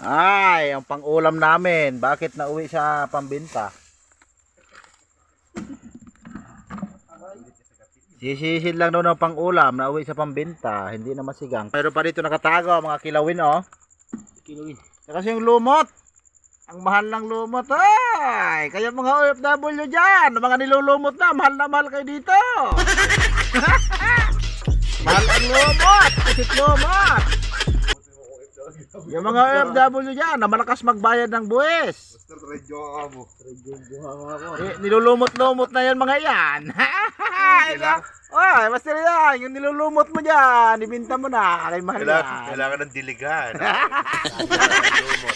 Ay, ang pang-ulam namin. Bakit nauwi sa pambinta? Sisisid lang daw ng pang-ulam, nauwi sa pambinta. Hindi na masigang. Meron pa dito nakatago, mga kilawin, oh. Kilawin. Kasi yung lumot. Ang mahal ng lumot, ay. Kaya mga OFW dyan, mga nilulumot na mahal kayo dito. Mahal ang lumot, pusit lumot. Yung mga OFW dyan, na malakas magbayad ng buwis. Master, radyo ka mo. Nilulumot-lumot na yan mga yan. Oy, master yan, yung nilulumot mo dyan, ibinta mo na, kay mahal yan. Kailangan ng diligan.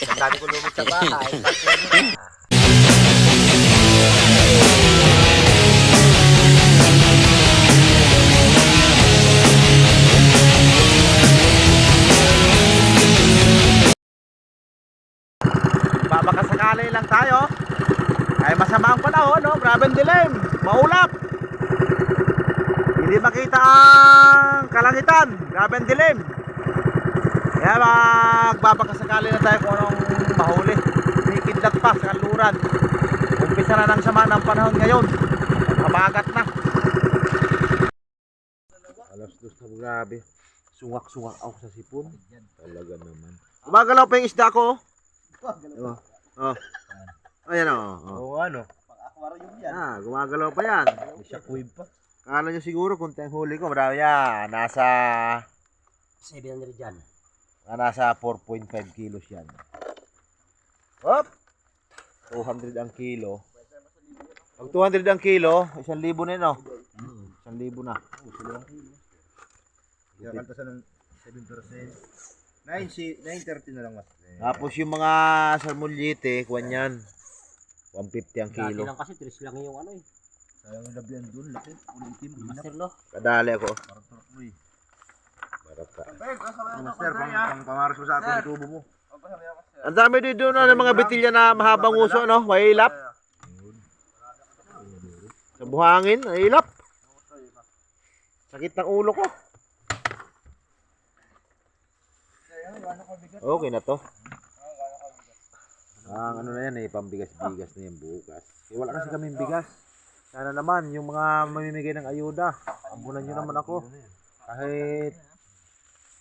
Ang dami ko lumot sa bahay. Babakasakali lang tayo. Ay masama ang panahon, no? Grabe ang dilim, maulap. Hindi makita ang kalangitan, grabe ang dilim. Kaya magbabakasakali na tayo kung anong mahuli. Nikidlat pa sa kanluran. Umpisa na ng sama ng panahon ngayon. Hamagat na. Alas dos na, grabe. Sungak-sungak ako sa sipon. Talaga naman. Gumagalaw pa yung isda ko. Oh. Ayan o. Oo, ano? Gumagalaw pa yan. May shockwave pa. Kala nyo siguro kung tayong huli ko, marami yan. Nasa 700 dyan. nasa 4.5 kilos yan. Hop! 200 ang kilo. Pag 200 ang kilo, 1,000 na yun, no? 1,000 na. Kanta sa ng 7%. 9.30 na lang, Master. Tapos yung mga salmulite, kuwan yan. 150 ang Dati kilo. lang kasi 3 lang yung ano eh. Sayang yung labihan doon, laki. Ulitin mo. Master no? Kadali ako. Parang turok mo eh. Marap ka. Master, pang pamaras mo sa akin yung tubo mo. Ang dami dito na ng mga bitilya na mahabang uso, no? Mahilap. Sa buhangin, mahilap. Sakit ng ulo ko. Okay na to. Ang ano na yan eh, pambigas-bigas na yan bukas. Wala kasi kaming bigas. Sana naman, yung mga mamimigay ng ayuda, ambunan nyo naman ako. Kahit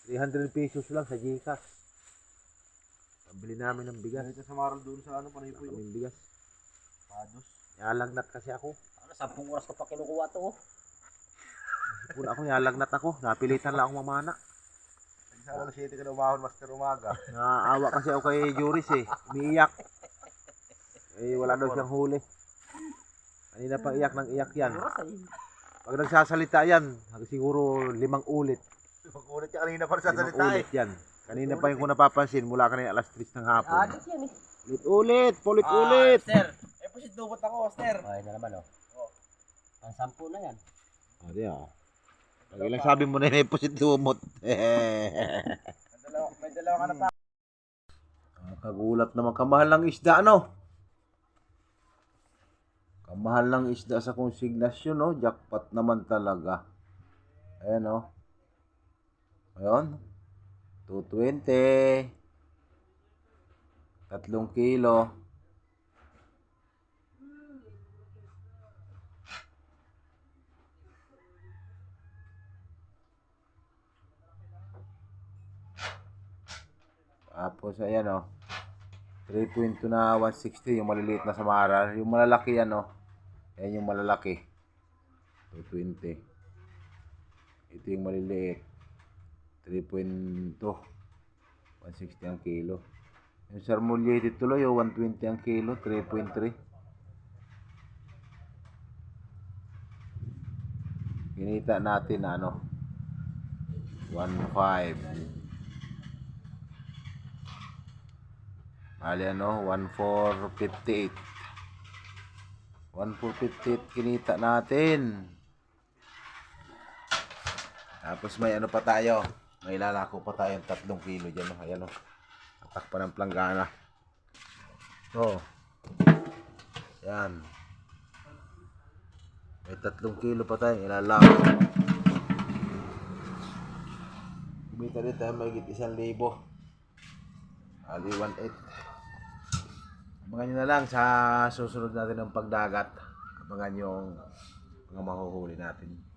300 pesos lang sa Gcash. Pambili namin ng bigas. Ito sa maral doon sa ano, panay po Kaming bigas. Pados. Yalagnat kasi ako. Ano, 10 oras ko pa kinukuha to oh. Kung ako, yalagnat ako. Napilitan lang akong mamana. Sa alas 7 ka na umahon, Master, umaga. Naawa kasi ako kay Juris eh. Umiiyak. Eh, wala daw siyang huli. Kanina pa iyak ng iyak yan. Pag nagsasalita yan, siguro 5 ulit. Pag-ulit ka kanina pa 5 sasalita eh. ulit yan. Kanina pa yung kung napapansin, mula kanina alas 3 ng hapon. Adik yan eh. Ulit-ulit, ulit-ulit. Master, pusit dubot ako, Master. Ay na naman oh. Ang 10 na yan. Adi ah. Pag ilang sabi mo na yun, pusit lumot. May dalawa ka na pa. Kagulat naman. Kamahal ng isda, ano? Kamahal ng isda sa konsignasyon, no? Jackpot naman talaga. Ayan, oh. Ayun. 220. 3 kilo. Tapos ayan oh. 3.2 na 160 yung maliliit na samaral. Yung malalaki yan oh. Ayan yung malalaki. 220. Ito yung maliliit. 3.2. 160 ang kilo. Yung sarmulyated tuloy oh, 120 ang kilo, 3.3. Kinita natin na ano. 1.5. Ali ano, 1,458. 1,458 kinita natin. Tapos may ano pa tayo. May lalako pa tayong 3 kilo dyan. No? Ayan o. Atak pa ng planggana. So. Yan. May 3 kilo pa tayong ilalako. Kumita din tayo may 1,000. Ali 1.8. Abangan nyo na lang sa susunod natin ng pagdagat. Abangan yung mga mahuhuli natin.